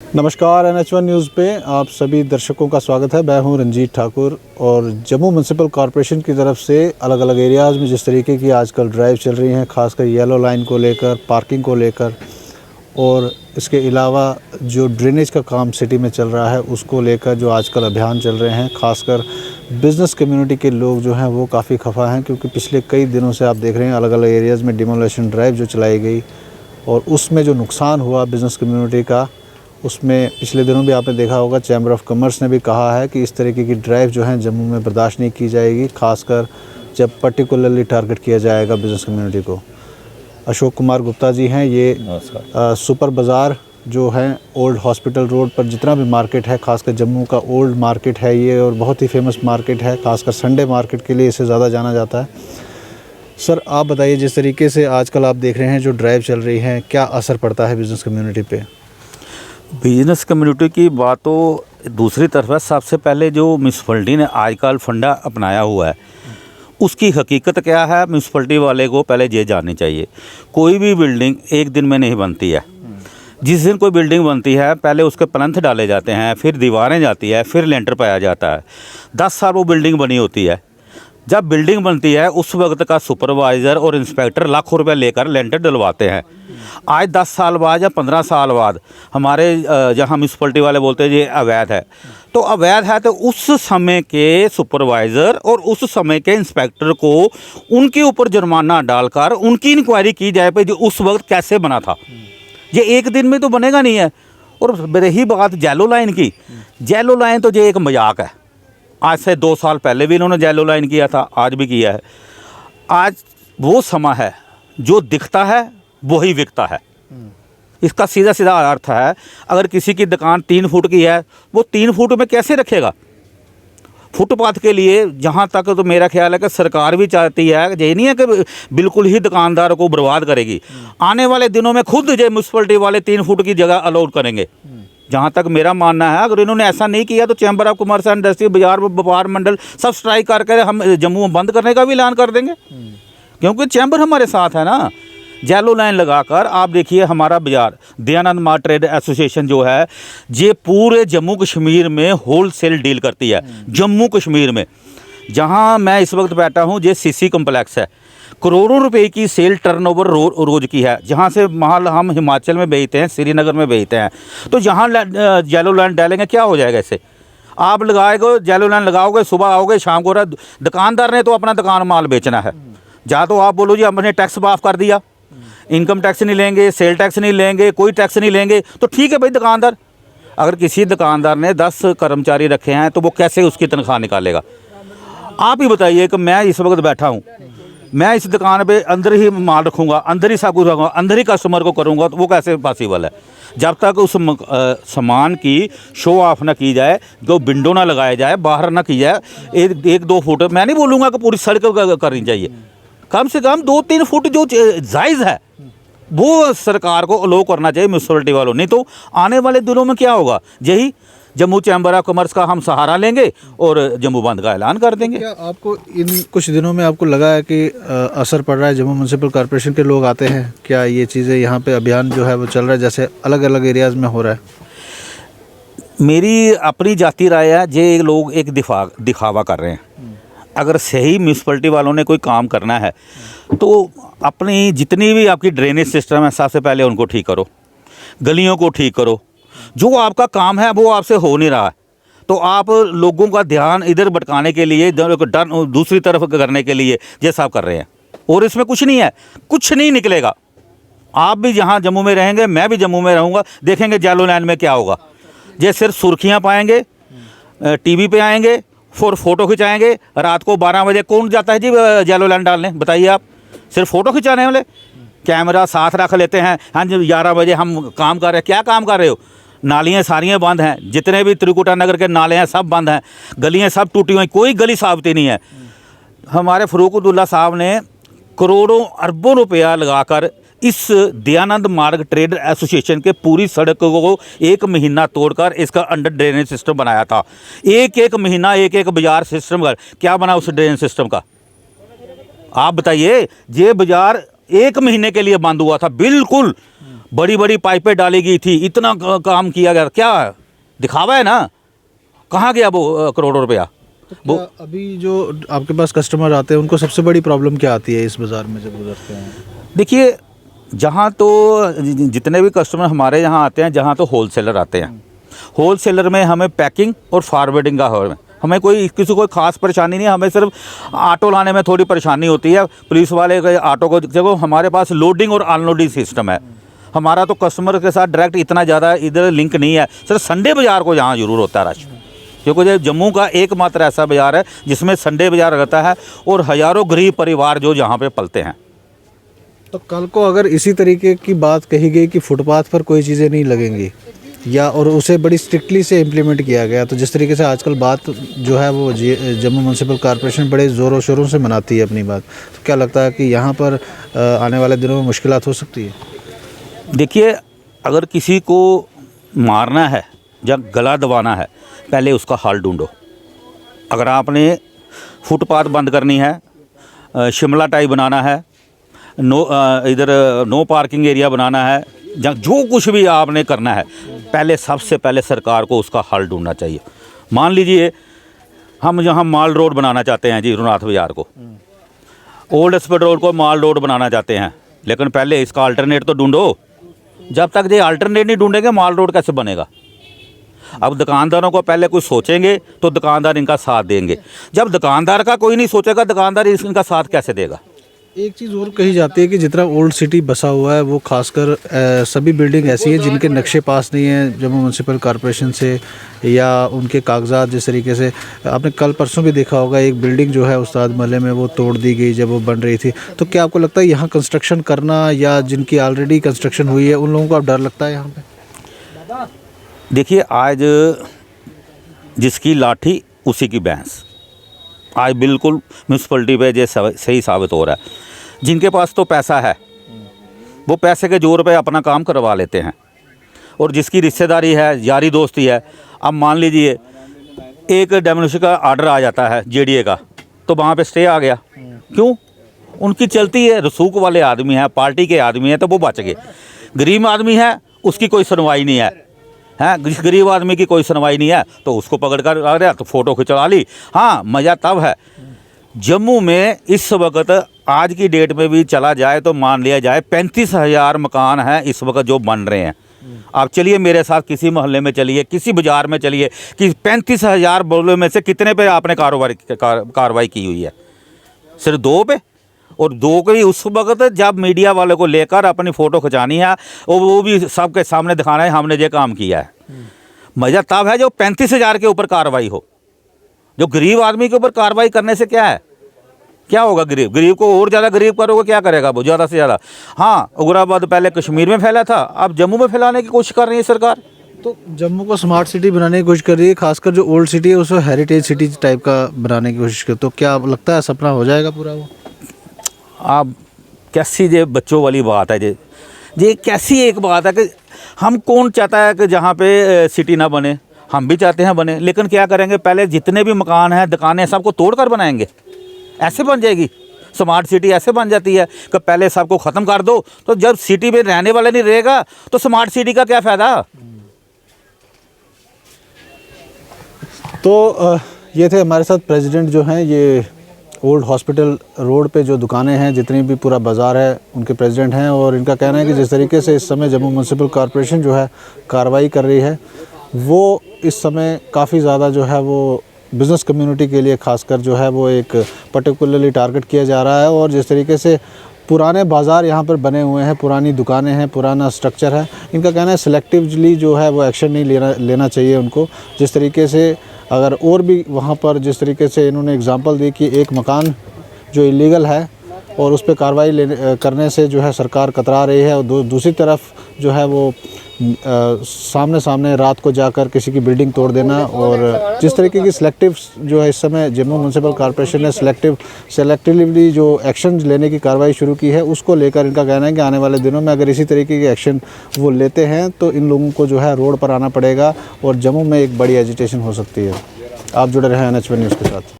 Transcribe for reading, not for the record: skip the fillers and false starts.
नमस्कार, NH1 news पे आप सभी दर्शकों का स्वागत है। मैं हूं रंजीत ठाकुर और जम्मू म्यूनसिपल कॉरपोरेशन की तरफ से अलग अलग एरियाज़ में जिस तरीके की आजकल ड्राइव चल रही हैं, खासकर येलो लाइन को लेकर, पार्किंग को लेकर और इसके अलावा जो ड्रेनेज का काम सिटी में चल रहा है उसको लेकर जो आजकल अभियान चल रहे हैं, खासकर बिज़नेस कम्युनिटी के लोग जो हैं वो काफ़ी खफा हैं, क्योंकि पिछले कई दिनों से आप देख रहे हैं अलग अलग एरियाज़ में डिमोलेशन ड्राइव जो चलाई गई और उसमें जो नुकसान हुआ बिज़नेस कम्युनिटी का, उसमें पिछले दिनों भी आपने देखा होगा चैम्बर ऑफ कॉमर्स ने भी कहा है कि इस तरीके की ड्राइव जो है जम्मू में बर्दाश्त नहीं की जाएगी, खासकर जब पर्टिकुलरली टारगेट किया जाएगा बिज़नेस कम्युनिटी को। अशोक कुमार गुप्ता जी हैं, ये सुपर बाज़ार जो है ओल्ड हॉस्पिटल रोड पर जितना भी मार्केट है, खासकर जम्मू का ओल्ड मार्केट है ये और बहुत ही फेमस मार्केट है, खासकर संडे मार्केट के लिए इसे ज़्यादा जाना जाता है। सर आप बताइए, जिस तरीके से आजकल आप देख रहे हैं जो ड्राइव चल रही है, क्या असर पड़ता है बिज़नेस कम्युनिटी पे? बिजनेस कम्युनिटी की बात तो दूसरी तरफ है। सबसे पहले जो म्यूनसिपलिटी ने आजकल फंडा अपनाया हुआ है उसकी हकीकत क्या है, म्यूनसिपलिटी वाले को पहले ये जाननी चाहिए। कोई भी बिल्डिंग एक दिन में नहीं बनती है। जिस दिन कोई बिल्डिंग बनती है पहले उसके प्लंथ डाले जाते हैं, फिर दीवारें जाती है, फिर लेंटर पाया जाता है। 10 साल वो बिल्डिंग बनी होती है। जब बिल्डिंग बनती है उस वक्त का सुपरवाइज़र और इंस्पेक्टर लाखों रुपए लेकर लेंटर डलवाते हैं। आज 10 साल बाद या 15 साल बाद हमारे जहाँ म्यूनसिपलिटी वाले बोलते हैं ये अवैध है, तो अवैध है तो उस समय के सुपरवाइज़र और उस समय के इंस्पेक्टर को उनके ऊपर जुर्माना डालकर उनकी इंक्वायरी की जाए कि जो उस वक्त कैसे बना था। ये एक दिन में तो बनेगा नहीं है। और रही बात जेलो लाइन की, जेलो लाइन तो ये एक मजाक है। आज से 2 साल पहले भी इन्होंने जेलो लाइन किया था, आज भी किया है। आज वो समय है जो दिखता है वही बिकता है। इसका सीधा सीधा अर्थ है, अगर किसी की दुकान 3 फुट की है वो 3 फुट में कैसे रखेगा? फुटपाथ के लिए जहाँ तक तो मेरा ख्याल है कि सरकार भी चाहती है, ये नहीं है कि बिल्कुल ही दुकानदार को बर्बाद करेगी। आने वाले दिनों में खुद जो म्यूनसिपलिटी वाले 3 फुट की जगह अलाउड करेंगे। जहाँ तक मेरा मानना है, अगर इन्होंने ऐसा नहीं किया तो chamber of commerce and industry, बाजार व्यापार मंडल सब स्ट्राइक करके हम जम्मू में बंद करने का भी ऐलान कर देंगे, क्योंकि चैम्बर हमारे साथ है ना। जेलो लाइन लगाकर आप देखिए, हमारा बाजार दयानंद मार्ट ट्रेड एसोसिएशन जो है ये पूरे जम्मू कश्मीर में होल सेल डील करती है। जम्मू कश्मीर में जहाँ मैं इस वक्त बैठा हूँ ये सीसी कम्प्लेक्स है, करोड़ों रुपए की सेल टर्नओवर रोज़ की है। जहाँ से माल हम हिमाचल में बेचते हैं, श्रीनगर में बेचते हैं, तो जहाँ जेलो लाइन डालेंगे क्या हो जाएगा? इससे आप लगाएगा जेलो लाइन लगाओगे, सुबह आओगे शाम को, दुकानदार ने तो अपना दुकान माल बेचना है। या तो आप बोलो जी हमने टैक्स माफ़ कर दिया, इनकम टैक्स नहीं लेंगे, सेल टैक्स नहीं लेंगे, कोई टैक्स नहीं लेंगे, तो ठीक है भाई। दुकानदार, अगर किसी दुकानदार ने 10 कर्मचारी रखे हैं तो वो कैसे उसकी तनख्वाह निकालेगा? आप ही बताइए कि मैं इस वक्त बैठा हूँ, मैं इस दुकान पे अंदर ही माल रखूँगा, अंदर ही सब कुछ रखूँगा, अंदर ही कस्टमर को करूँगा, तो वो कैसे पॉसिबल है? जब तक उस सामान की शो ऑफ ना की जाए, जो विंडो ना लगाया जाए, बाहर ना की जाए, 1-2 फुट, मैं नहीं बोलूँगा कि पूरी सड़क करनी चाहिए, कम से कम 2-3 फुट जो जायज़ है वो सरकार को अलो करना चाहिए, म्यूनसिपलिटी वालों। नहीं तो आने वाले दिनों में क्या होगा, यही जम्मू चैम्बर ऑफ कॉमर्स का हम सहारा लेंगे और जम्मू बंद का ऐलान कर देंगे। क्या आपको इन कुछ दिनों में आपको लगा है कि असर पड़ रहा है? जम्मू म्यूनसिपल कॉरपोरेशन के लोग आते हैं, क्या ये चीज़ें यहाँ पे अभियान जो है वो चल रहा है जैसे अलग अलग एरियाज़ में हो रहा है? मेरी अपनी जाती राय है, ये लोग एक दिखावा कर रहे हैं। अगर सही म्यूनसिपलिटी वालों ने कोई काम करना है तो अपनी जितनी भी आपकी ड्रेनेज सिस्टम है सबसे पहले उनको ठीक करो, गलियों को ठीक करो। जो आपका काम है वो आपसे हो नहीं रहा है, तो आप लोगों का ध्यान इधर भटकाने के लिए, दूसरी तरफ करने के लिए ये सब कर रहे हैं, और इसमें कुछ नहीं है, कुछ नहीं निकलेगा। आप भी जहाँ जम्मू में रहेंगे, मैं भी जम्मू में रहूँगा, देखेंगे जेलो लाइन में क्या होगा। ये सिर्फ सुर्खियाँ पाएंगे, टीवी पे आएंगे, फिर फ़ोटो खिंचाएंगे। रात को 12 बजे कौन जाता है जी जेलो लाइन डालने? बताइए आप। सिर्फ फ़ोटो खिंचाने वाले कैमरा साथ रख लेते हैं। हाँ जी 11 बजे हम काम कर रहे हैं, क्या काम कर रहे हो? नालियाँ सारियाँ बंद हैं, जितने भी त्रिकुटा नगर के नाले हैं सब बंद हैं, गलियाँ सब टूटी हुई, कोई गली साफ़ती नहीं है। हमारे फ़रूक अब्दुल्ला साहब ने करोड़ों अरबों रुपया लगाकर इस दयानंद मार्ग ट्रेड एसोसिएशन के पूरी सड़क को 1 महीना तोड़कर इसका अंडर ड्रेनेज सिस्टम बनाया था। एक महीना एक बाजार सिस्टम कर, क्या बना उस ड्रेनेज सिस्टम का? आप बताइए। ये बाजार 1 महीने के लिए बंद हुआ था, बिल्कुल बड़ी बड़ी पाइपें डाली गई थी, इतना काम किया गया, क्या दिखावा है ना, कहाँ गया वो करोड़ों रुपया। वो अभी जो आपके पास कस्टमर आते हैं उनको सबसे बड़ी प्रॉब्लम क्या आती है इस बाज़ार में जब गुजरते हैं? देखिए, जहाँ तो जितने भी कस्टमर हमारे यहाँ आते हैं, जहाँ तो होलसेलर आते हैं, होलसेलर में हमें पैकिंग और फॉरवर्डिंग का हमें कोई किसी कोई ख़ास परेशानी नहीं है। हमें सिर्फ ऑटो लाने में थोड़ी परेशानी होती है। पुलिस वाले के ऑटो को देखो, हमारे पास लोडिंग और अनलोडिंग सिस्टम है। हमारा तो कस्टमर के साथ डायरेक्ट इतना ज़्यादा इधर लिंक नहीं है। सिर्फ संडे बाज़ार को यहाँ ज़रूर होता है रश, क्योंकि ये जम्मू का एकमात्र ऐसा बाज़ार है जिसमें संडे बाज़ार रहता है और हज़ारों गरीब परिवार जो यहाँ पे पलते हैं। तो कल को अगर इसी तरीके की बात कही गई कि फुटपाथ पर कोई चीज़ें नहीं लगेंगी या और उसे बड़ी स्ट्रिक्टली से इम्प्लीमेंट किया गया, तो जिस तरीके से आजकल बात जो है वो जम्मू म्यूनसिपल कॉरपोरेशन बड़े ज़ोरों शोरों से मनाती है अपनी बात, तो क्या लगता है कि यहाँ पर आने वाले दिनों में मुश्किलात हो सकती है? देखिए, अगर किसी को मारना है या गला दबाना है, पहले उसका हल ढूंढो। अगर आपने फुटपाथ बंद करनी है, शिमला टाइप बनाना है, इधर नो पार्किंग एरिया बनाना है, या जो कुछ भी आपने करना है, पहले सबसे पहले सरकार को उसका हल ढूंढना चाहिए। मान लीजिए हम यहाँ माल रोड बनाना चाहते हैं जी, रघुनाथ बाज़ार को, ओल्ड हॉस्पिटल रोड को माल रोड बनाना चाहते हैं, लेकिन पहले इसका अल्टरनेट तो ढूंढो। जब तक ये अल्टरनेट नहीं ढूंढेंगे, माल रोड कैसे बनेगा? अब दुकानदारों को पहले कुछ सोचेंगे तो दुकानदार इनका साथ देंगे। जब दुकानदार का कोई नहीं सोचेगा, दुकानदार इनका साथ कैसे देगा? एक चीज़ और कही जाती है कि जितना ओल्ड सिटी बसा हुआ है वो खासकर सभी बिल्डिंग ऐसी है जिनके नक्शे पास नहीं है जम्मू म्यूनसिपल कॉरपोरेशन से, या उनके कागजात जिस तरीके से आपने कल परसों भी देखा होगा, एक बिल्डिंग जो है उस्ताद महल में वो तोड़ दी गई जब वो बन रही थी। तो क्या आपको लगता है यहाँ कंस्ट्रक्शन करना, या जिनकी ऑलरेडी कंस्ट्रक्शन हुई है उन लोगों को अब डर लगता है यहाँ पे? देखिए, आज जिसकी लाठी उसी की भैंस, आज बिल्कुल म्यूनसिपलिटी पे ये सही साबित हो रहा है। जिनके पास तो पैसा है वो पैसे के जोर पे अपना काम करवा लेते हैं, और जिसकी रिश्तेदारी है, यारी दोस्ती है, अब मान लीजिए एक डेमोलिशन का आर्डर आ जाता है जेडीए का, तो वहाँ पे स्टे आ गया। क्यों? उनकी चलती है, रसूख वाले आदमी हैं, पार्टी के आदमी हैं, तो वो बच गए। गरीब आदमी है, उसकी कोई सुनवाई नहीं है, गरीब आदमी की कोई सुनवाई नहीं है, तो उसको पकड़ कर आ गया तो फ़ोटो खिंचवा ली। हाँ, मज़ा तब है जम्मू में इस वक्त, आज की डेट में भी चला जाए तो मान लिया जाए 35,000 मकान हैं इस वक्त जो बन रहे हैं। आप चलिए मेरे साथ किसी मोहल्ले में चलिए, किसी बाज़ार में चलिए, कि 35,000 बोले में से कितने पे आपने कार्रवाई की हुई है? सिर्फ 2 पे, और 2 को ही उस वक्त जब मीडिया वाले को लेकर अपनी फ़ोटो खिंचानी है और वो भी सबके सामने दिखाना है हमने ये काम किया है। मज़ा तब है जो 35,000 के ऊपर कार्रवाई हो। जो गरीब आदमी के ऊपर कार्रवाई करने से क्या है, क्या होगा? गरीब को और ज़्यादा गरीब करोगे, क्या करेगा वो ज़्यादा से ज़्यादा? हाँ, उग्रवाद पहले कश्मीर में फैला था, अब जम्मू में फैलाने की कोशिश कर रही है सरकार। तो जम्मू को स्मार्ट सिटी बनाने की कोशिश कर रही है, खासकर जो ओल्ड सिटी है उसको हेरिटेज सिटी टाइप का बनाने की कोशिश कर, तो क्या लगता है सपना हो जाएगा पूरा वो? आप कैसी ये बच्चों वाली बात है ये कैसी एक बात है कि हम कौन चाहता है कि जहाँ पे सिटी ना बने? हम भी चाहते हैं बने, लेकिन क्या करेंगे, पहले जितने भी मकान हैं, दुकानें, सबको तोड़ कर बनाएंगे? ऐसे बन जाएगी स्मार्ट सिटी? ऐसे बन जाती है कि पहले सबको ख़त्म कर दो, तो जब सिटी में रहने वाला नहीं रहेगा तो स्मार्ट सिटी का क्या फ़ायदा? तो ये थे हमारे साथ प्रेसिडेंट जो हैं, ये ओल्ड हॉस्पिटल रोड पे जो दुकानें हैं, जितनी भी पूरा बाज़ार है, उनके प्रेसिडेंट हैं, और इनका कहना है कि जिस तरीके से इस समय जम्मू म्यूनसिपल कॉरपोरेशन जो है कार्रवाई कर रही है, वो इस समय काफ़ी ज़्यादा जो है वो बिज़नेस कम्युनिटी के लिए खासकर जो है वो एक पर्टिकुलरली टारगेट किया जा रहा है। और जिस तरीके से पुराने बाज़ार यहाँ पर बने हुए हैं, पुरानी दुकानें हैं, पुराना स्ट्रक्चर है, इनका कहना है सिलेक्टिवली जो है वो एक्शन नहीं लेना चाहिए उनको। जिस तरीके से अगर और भी वहाँ पर जिस तरीके से इन्होंने एग्जांपल दी कि एक मकान जो इलीगल है और उस पर कार्रवाई करने से जो है सरकार कतरा रही है, और दूसरी तरफ जो है वो सामने रात को जाकर किसी की बिल्डिंग तोड़ देना, और जिस तरीके की सिलेक्टिव जो है इस समय जम्मू म्यूनसिपल कॉरपोरेशन ने सेलेक्टिवली जो एक्शन लेने की कार्रवाई शुरू की है, उसको लेकर इनका कहना है कि आने वाले दिनों में अगर इसी तरीके के एक्शन वो लेते हैं तो इन लोगों को जो है रोड पर आना पड़ेगा और जम्मू में एक बड़ी एजिटेशन हो सकती है। आप जुड़े रहें NH1 न्यूज़ के साथ।